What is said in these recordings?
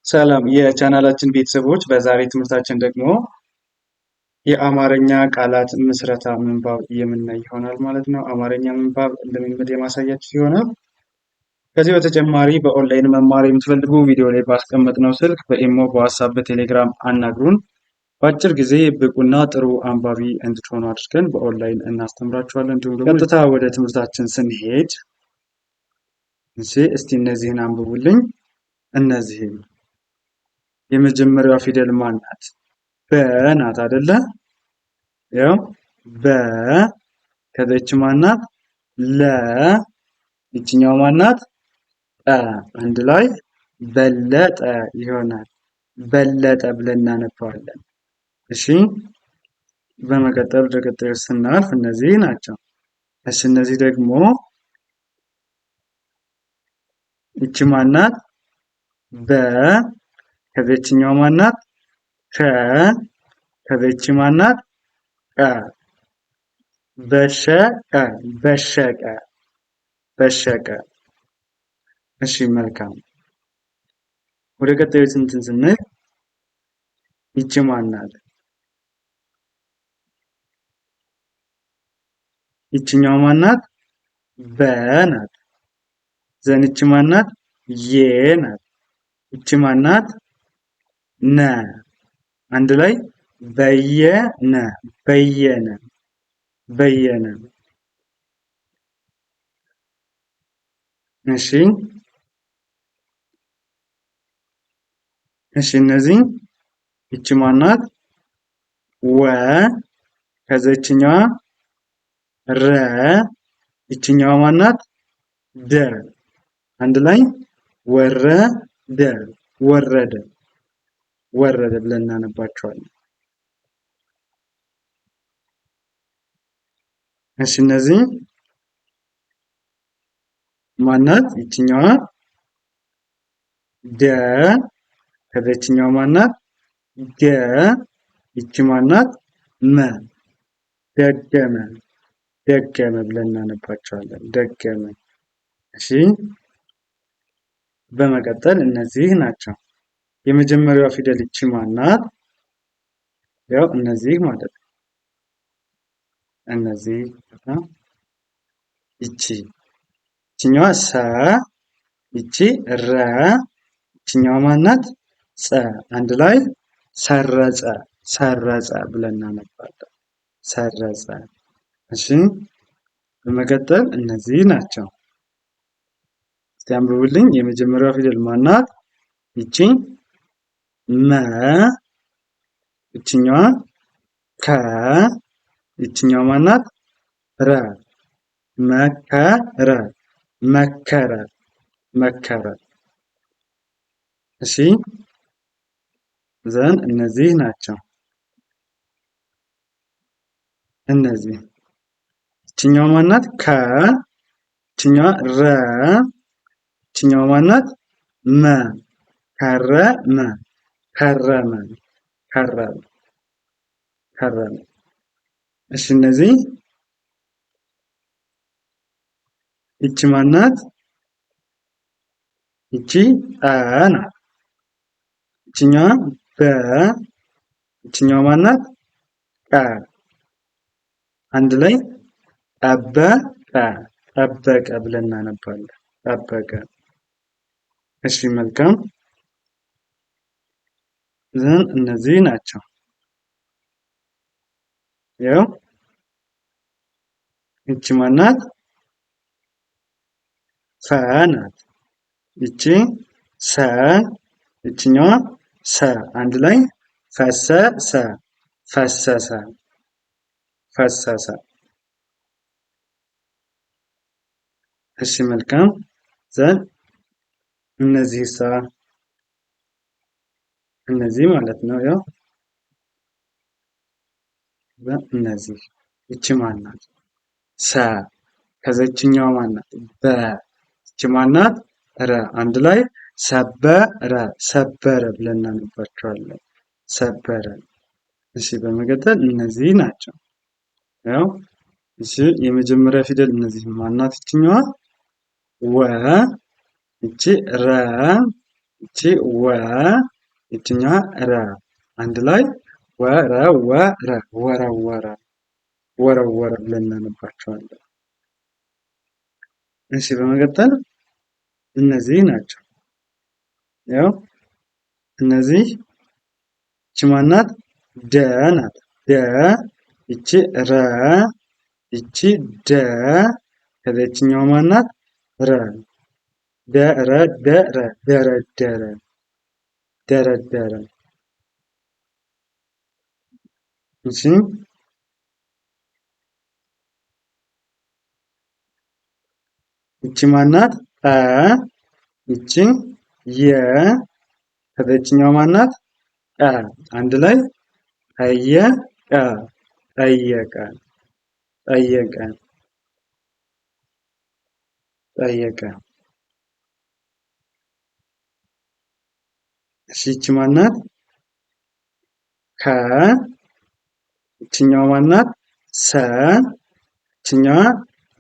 ሰላም የቻናላችን ቤተሰቦች፣ በዛሬ ትምህርታችን ደግሞ የአማርኛ ቃላት ምስረታ ምንባብ የምናይ ይሆናል ማለት ነው። አማርኛ ምንባብ ልምምድ የማሳያችሁ ይሆናል። ከዚህ በተጨማሪ በኦንላይን መማር የምትፈልጉ ቪዲዮ ላይ ባስቀመጥነው ስልክ በኢሞ፣ በዋትስአፕ፣ በቴሌግራም አናግሩን። በአጭር ጊዜ ብቁና ጥሩ አንባቢ እንድትሆኑ አድርገን በኦንላይን እናስተምራችኋለን። እንዲሁም ደግሞ ቀጥታ ወደ ትምህርታችን ስንሄድ እስቲ እነዚህን አንብቡልኝ። እነዚህን የመጀመሪያዋ ፊደል ማን ናት? በ ናት አይደለ? ያው በ። ከዚች ማን ናት? ለ። ይችኛው ማን ናት? ጠ። አንድ ላይ በለጠ ይሆናል። በለጠ ብለን እናነባዋለን። እሺ፣ በመቀጠል ወደ ቀጣዩ ስናልፍ እነዚህ ናቸው። እሺ፣ እነዚህ ደግሞ ይቺ ማን ናት? በ። ከዚችኛው ማን ናት? ከ። ከዚች ማን ናት? ቀ። በሸቀ፣ በሸቀ፣ በሸቀ። እሺ፣ መልካም። ወደ ቀጣዩ እንትን ስንል ይቺ ማን ናት? ይችኛው ማን ናት? በ ናት። ዘንቺ ማን ናት? የ ናት። ይቺ ማን ናት? ነ። አንድ ላይ በየነ፣ በየነ፣ በየነ። እሺ፣ እሺ፣ እነዚህ ይቺ ማን ናት? ወ። ከዚችኛዋ ረ። ይችኛዋ ማን ናት? ደ። አንድ ላይ ወረደ፣ ወረደ፣ ወረደ ብለን እናነባቸዋለን። እሺ፣ እነዚህ ማን ናት? ይችኛዋ ደ። ከዚችኛዋ ማን ናት? ገ። ይቺ ማን ናት? መ። ደገመ፣ ደገመ ብለን እናነባቸዋለን። ደገመ። እሺ፣ በመቀጠል እነዚህ ናቸው። የመጀመሪያዋ ፊደል ይቺ ማን ናት? ያው እነዚህ ማለት ነው። እነዚህ ይቺ፣ ይችኛዋ ሰ። ይቺ ረ። ይችኛዋ ማን ናት? ጸ። አንድ ላይ ሰረጸ፣ ሰረጸ ብለን እናነባለን። ሰረጸ። እሺ፣ በመቀጠል እነዚህ ናቸው። እስቲ አንብቡልኝ። የመጀመሪያዋ ፊደል ማን ናት? ይቺ መ። ይችኛዋ ከ። ይችኛዋ ማን ናት? ረ። መከረ፣ መከረ፣ መከረ። እሺ፣ ዘን እነዚህ ናቸው። እነዚህ ይችኛዋ ማን ናት? ከ። ይችኛዋ ረ። ይችኛዋ ማን ናት? መ። ከረመ፣ ከረመ፣ ከረመ፣ ከረመ። እሺ፣ እነዚህ ይቺ ማን ናት? ይቺ አ ናት። ይችኛዋ በ። ይችኛዋ ማን ናት? ቀ። አንድ ላይ ጠበቀ፣ ጠበቀ ብለን እናነባለን። ጠበቀ። እሺ፣ መልካም። ዘን እነዚህ ናቸው። ያው ይቺ ማን ናት? ፈ ናት። ይቺ ሰ። ይችኛዋ ሰ። አንድ ላይ ፈሰሰ፣ ፈሰሰ፣ ፈሰሰ። እሺ፣ መልካም። ዘን እነዚህ እነዚህ ማለት ነው። ያው እነዚህ ይቺ ማን ናት? ሰ። ከዚችኛዋ ማን ናት? በ። ይቺ ማን ናት? ረ። አንድ ላይ ሰበረ፣ ሰበረ ብለን እናነባቸዋለን። ሰበረ። እሺ፣ በመቀጠል እነዚህ ናቸው። ያው እሺ፣ የመጀመሪያ ፊደል እነዚህ ማን ናት? ይችኛዋ ወ። ይቺ ረ። ይቺ ወ ይችኛዋ ረ አንድ ላይ ወረወረ ወረወረ ወረወረ ብለን እናነባቸዋለን። እሺ በመቀጠል እነዚህ ናቸው። ያው እነዚህ ይቺ ማናት? ደ ናት። ደ ይቺ ረ ይቺ ደ ከዛ ይችኛዋ ማናት? ረ ደረደረ ደረደረ ደረደረ። እሺ ይቺ ማናት? ጠ ይቺ የ ከዛ ይችኛዋ ማናት? ቀ አንድ ላይ ጠየቀ ጠየቀ ጠየቀ ጠየቀ። እሺ ይቺ ማናት? ከ ይችኛዋ ማናት? ሰ ይችኛዋ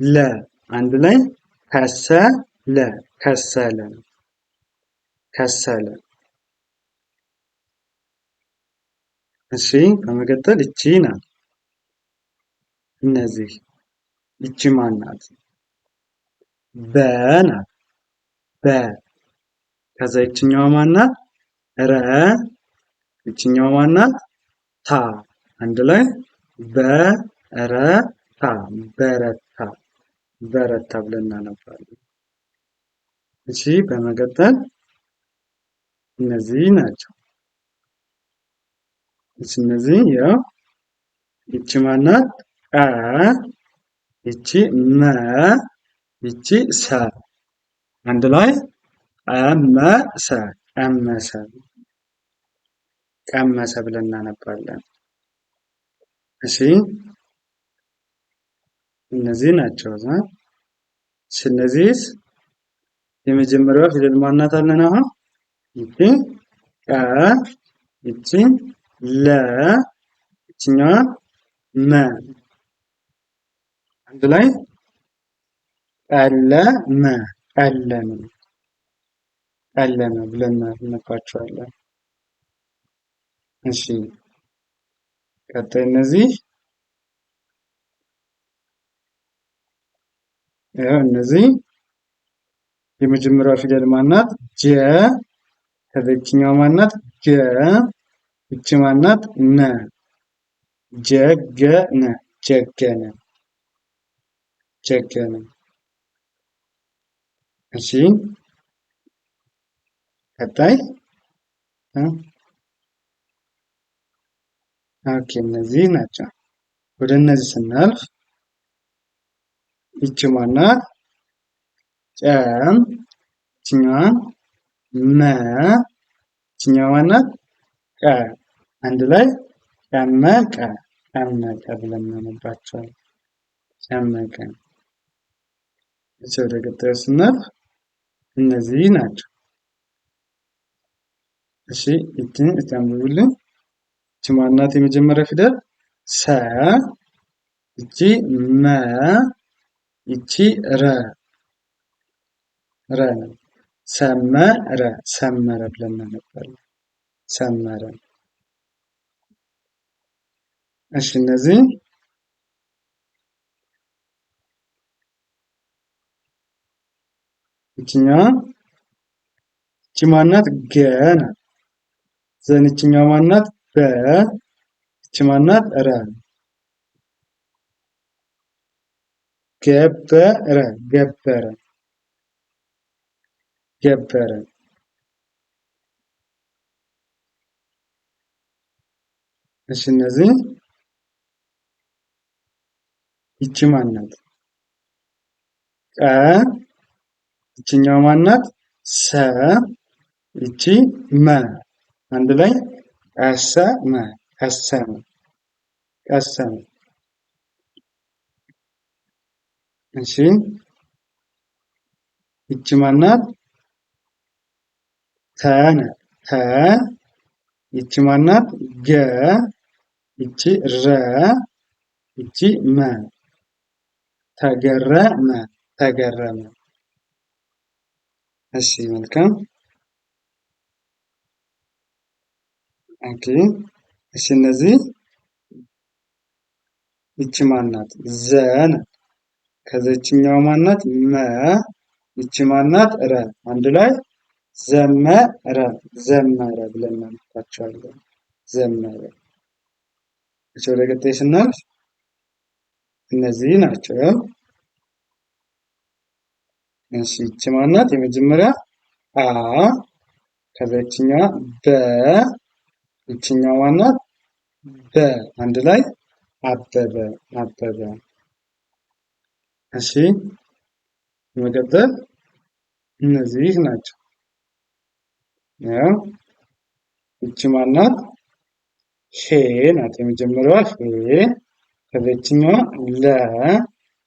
ለ አንድ ላይ ከሰለ ከሰለ ከሰለ። እሺ በመቀጠል ይቺ ናት። እነዚህ ይቺ ማናት? በ ናት። በ ከዛ ይችኛዋ ማናት? ረ ይችኛዋ ማናት? ታ አንድ ላይ በረታ በረታ በረታ ብለን እናነባለን። እሺ በመቀጠል እነዚህ ናቸው። እነዚህ ያው ይቺ ማናት? ቀ ይቺ መ ይቺ ሰ አንድ ላይ ቀመሰ ቀመሰ ቀመሰ ብለን እናነባለን። እሺ እነዚህ ናቸው። እነዚህስ የመጀመሪያዋ ፊደል ማናት አለን? አሁን ይቺ ቀ ይቺ ለ ይችኛዋ መ አንድ ላይ ቀለመ ቀለመ ቀለመ ብለን እናነባቸዋለን። እሺ ቀጣይ እነዚህ እነዚህ የመጀመሪያዋ ፊደል ማናት? ጀ ከዚህኛዋ ማናት? ገ ይቺ ማናት? ነ ጀገነ ጀገነ ጀገነ። እሺ ቀጣይ ኦኬ እነዚህ ናቸው። ወደ እነዚህ ስናልፍ ይቺ ማናት? ጨ ይችኛዋ መ ይችኛዋ ማናት? ቀ አንድ ላይ ጨመቀ ጨመቀ ብለን እናነባቸዋለን። ጨመቀ። እሺ ወደ ቀጣዩ ስናልፍ እነዚህ ናቸው። እሺ ይቺን አንብቡልኝ። ይቺ ማናት? የመጀመሪያ ፊደል ሰ ይቺ መ ይቺ ረ ረ ነው። ሰመረ ሰመረ ብለን እናነባለን። ሰመረ። እሺ እነዚህ ይችኛዋ ይቺ ማናት? ገ ናት። ዘን ይችኛዋ ማናት? በ ይቺ ማናት? ረ ገበረ ገበረ ገበረ። እሺ እነዚህ ይቺ ማናት? ቀ ይችኛዋ ማናት? ሰ ይቺ መ አንድ ላይ ቀሰመ ቀሰመ ቀሰመ። እሺ ይቺ ማናት? ተ ናት። ተ ይቺ ማናት? ገ ይቺ ረ ይቺ መ ተገረመ ተገረመ። እሺ መልካም ኦኬ። እሺ እነዚህ ይቺ ማናት? ዘ ናት። ከዚችኛው ማናት? መ። ይቺ ማናት? ረ። አንድ ላይ ዘመረ ዘመረ ብለን እናነባቸዋለን። ዘመረ። እሺ ወደ ቀጣይ ስናልፍ እነዚህ ናቸው። እሺ ይቺ ማናት? የመጀመሪያ አ። ከዛ ይችኛዋ በ። ይችኛዋ ማናት? በ። አንድ ላይ አበበ አበበ። እሺ በመቀጠል እነዚህ ናቸው። ያው ይቺ ማናት? ሄ ናት። የመጀመሪያዋ ሄ። ከዛ ይችኛዋ ለ።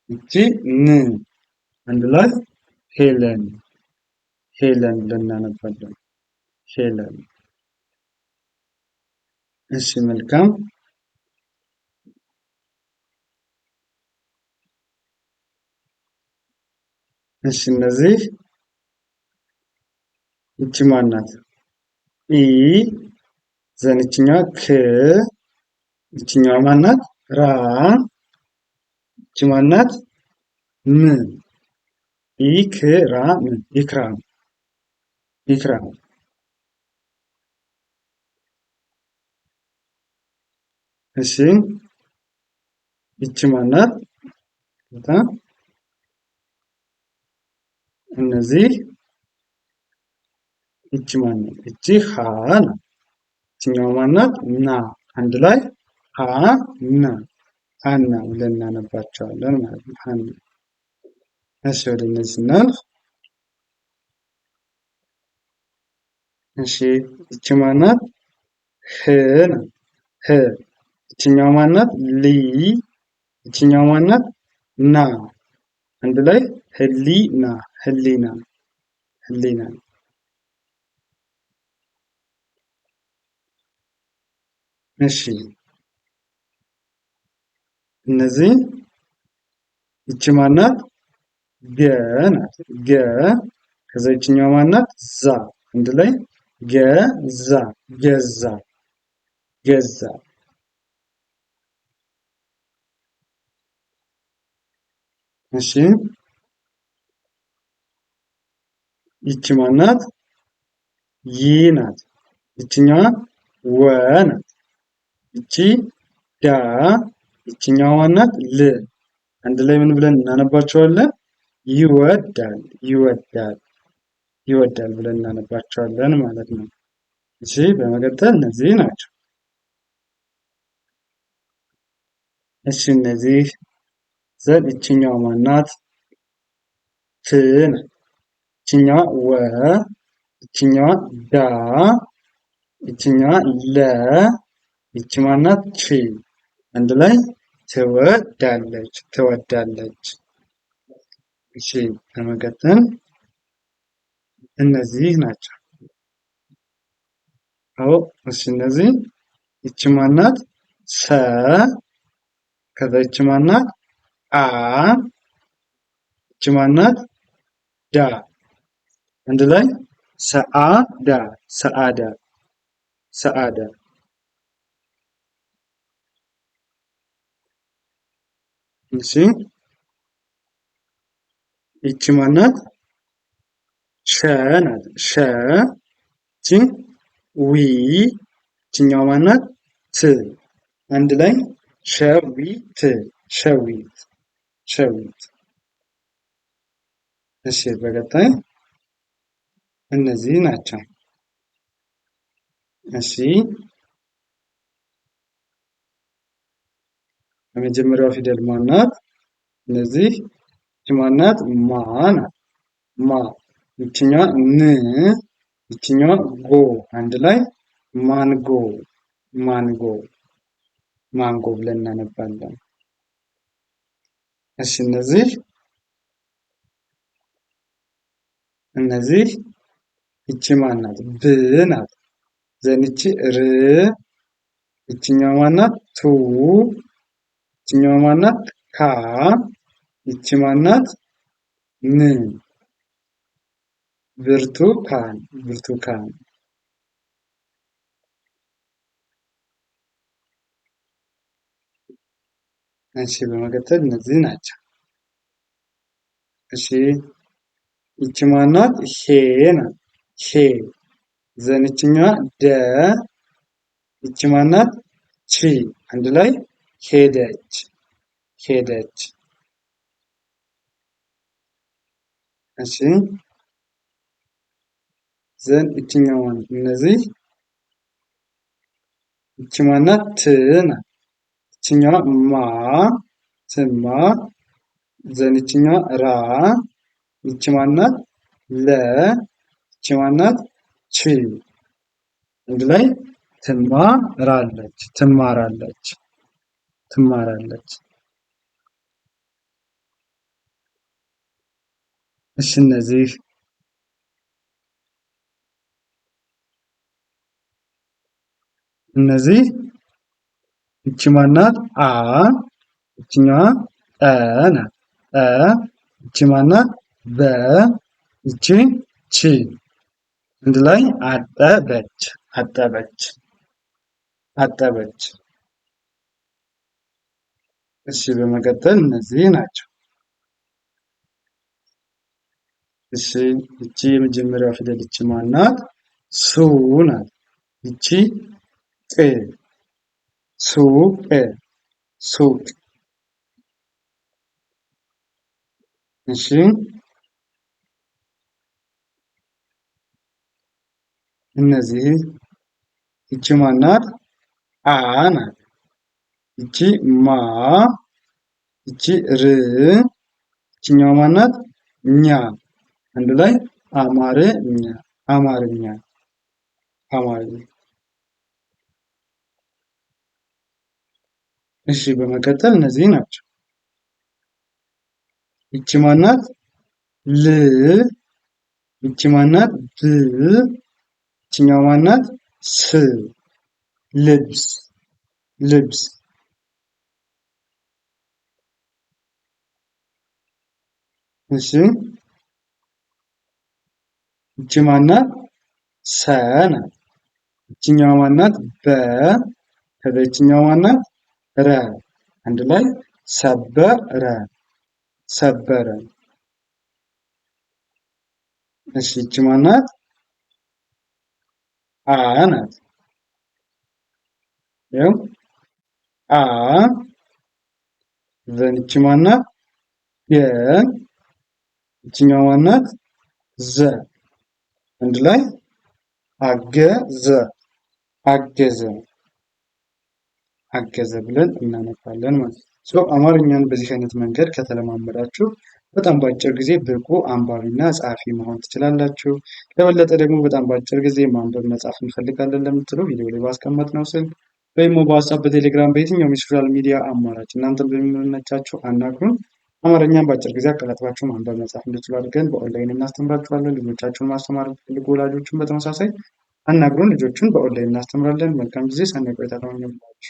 ይቺ ን። አንድ ላይ ሄለን ሄለን ብለን እናነባለን። ሄለን። እሺ መልካም። እሺ እነዚህ ይቺ ማናት? ኢ። ዘን ይችኛዋ ክ። ይችኛዋ ማናት? ራ። ይቺ ማናት? ም። ኢክራም ኢክራም ኢክራም። እሺ ይቺ ማናት? እነዚህ ይቺ ማናት? ይቺ ሀ ናት። ይችኛዋ ማናት? ና። አንድ ላይ ሀ ና ሀና ብለን እናነባቸዋለን ማለት ነው። ሀና። እሺ ወደ እነዚህ ስናልፍ እሺ ይቺ ማናት? ህ ናት። ህ። ይችኛዋ ማናት? ሊ። ይችኛዋ ማናት? ና። አንድ ላይ ህሊና ህሊና ህሊና። እሺ እነዚህ ይቺ ማናት? ገ ናት። ገ። ከዛ ይችኛዋ ማናት? ዛ። አንድ ላይ ገዛ ገዛ ገዛ። እሺ ይቺ ማናት? ይ ናት። ይችኛዋ ወ ናት። ይቺ ዳ። ይችኛዋ ማናት? ል። አንድ ላይ ምን ብለን እናነባቸዋለን? ይወዳል ይወዳል ይወዳል ብለን እናነባቸዋለን ማለት ነው። እሺ በመቀጠል እነዚህ ናቸው። እሺ እነዚህ ዘን ይችኛዋ ማናት? ት ናት። ይችኛዋ ወ። ይችኛዋ ዳ። ይችኛዋ ለ። ይቺ ማናት? ቺ። አንድ ላይ ትወዳለች ትወዳለች። እሺ በመቀጠል እነዚህ ናቸው። አዎ እሺ እነዚህ ይቺ ማናት? ሰ። ከዛ ይቺ ማናት? አ። ይቺ ማናት? ዳ። አንድ ላይ ሰአዳ ሰአዳ ሰአዳ። እሺ ይቺ ማናት? ሸ ናት። ሸ። ይቺ ዊ። ይችኛዋ ማናት? ት። አንድ ላይ ሸዊት ሸዊት ሸዊት። እሺ በቀጣይ እነዚህ ናቸው። እሺ የመጀመሪያው ፊደል ማናት? እነዚህ ይቺ ማናት? ማ ናት። ማ። ይችኛዋ ን። ይችኛዋ ጎ። አንድ ላይ ማንጎ ማንጎ ማንጎ ብለን እናነባለን። እሺ እነዚህ ይቺ ማናት? ብ ናት። ዘን ይቺ ር። ይችኛዋ ማናት? ቱ። ይችኛዋ ማናት? ካ። ይቺ ማናት? ን። ብርቱካን ብርቱካን። እሺ በመቀጠል እነዚህ ናቸው። እሺ ይቺ ማናት? ሄ ናት። ሄ ዘንችኛዋ ደ ይቺ ማናት? ቺ አንድ ላይ ሄደች ሄደች። እሺ ዘን ይችኛዋን እነዚህ ይቺ ማናት? ት ናት። ይችኛዋ ማ ትማ ዘን ይችኛዋ ራ ይቺ ማናት? ለ ይቺ ማናት? ች አንድ ላይ ትማራለች ትማራለች ትማራለች። እሺ እነዚህ ይቺ ማናት? አ ይችኛዋ እ ናት። እ ይቺ ማናት? በ ይቺ ቺ አንድ ላይ አጠበች አጠበች አጠበች። እሺ በመቀጠል እነዚህ ናቸው። እሺ ይቺ የመጀመሪያው ፊደል ይቺ ማናት? ሱ ናት። ይቺ ቅ ሱቅ ሱቅ። እሺ እነዚህ ይቺ ማናት? አ ናት። ይቺ ማ ይቺ ር ይቺኛዋ ማናት? ኛ አንድ ላይ አማርኛ አማርኛ አማርኛ። እሺ በመቀጠል እነዚህ ናቸው። ይቺ ማናት? ል ይቺ ማናት? ብ ይቺኛዋ ማናት? ስ ልብስ ልብስ። እሺ ይቺ ማናት? ሰ ናት። ይቺኛዋ ማናት? በ ከዛ ይቺኛዋ ማናት? ረ አንድ ላይ ሰበረ ሰበረ። እሺ ይቺ ማናት? አ ናት። ያው አ ዘን ይቺ ማናት? የ ይቺኛዋ ማናት? ዘ አንድ ላይ አገዘ አገዘ አገዘ ብለን እናነባለን ማለት ነው። አማርኛን በዚህ አይነት መንገድ ከተለማመዳችሁ በጣም በአጭር ጊዜ ብቁ አንባቢና ጸሐፊ መሆን ትችላላችሁ። ለበለጠ ደግሞ በጣም በአጭር ጊዜ ማንበብ መጻፍ እንፈልጋለን ለምትሉ ቪዲዮ ላይ ባስቀመጥነው ስልክ ወይም በዋትስአፕ፣ በቴሌግራም በየትኛውም የሶሻል ሚዲያ አማራጭ እናንተን በሚመቻችሁ አናግሩን። አማርኛን በአጭር ጊዜ አቀላጥፋችሁ ማንበብ መጻፍ እንድትችሉ አድርገን በኦንላይን እናስተምራችኋለን። ልጆቻችሁን ማስተማር የምትፈልጉ ወላጆችን በተመሳሳይ አናግሩን። ልጆቹን በኦንላይን እናስተምራለን። መልካም ጊዜ፣ ሰናይ ቆይታ ተመኘሁላችሁ።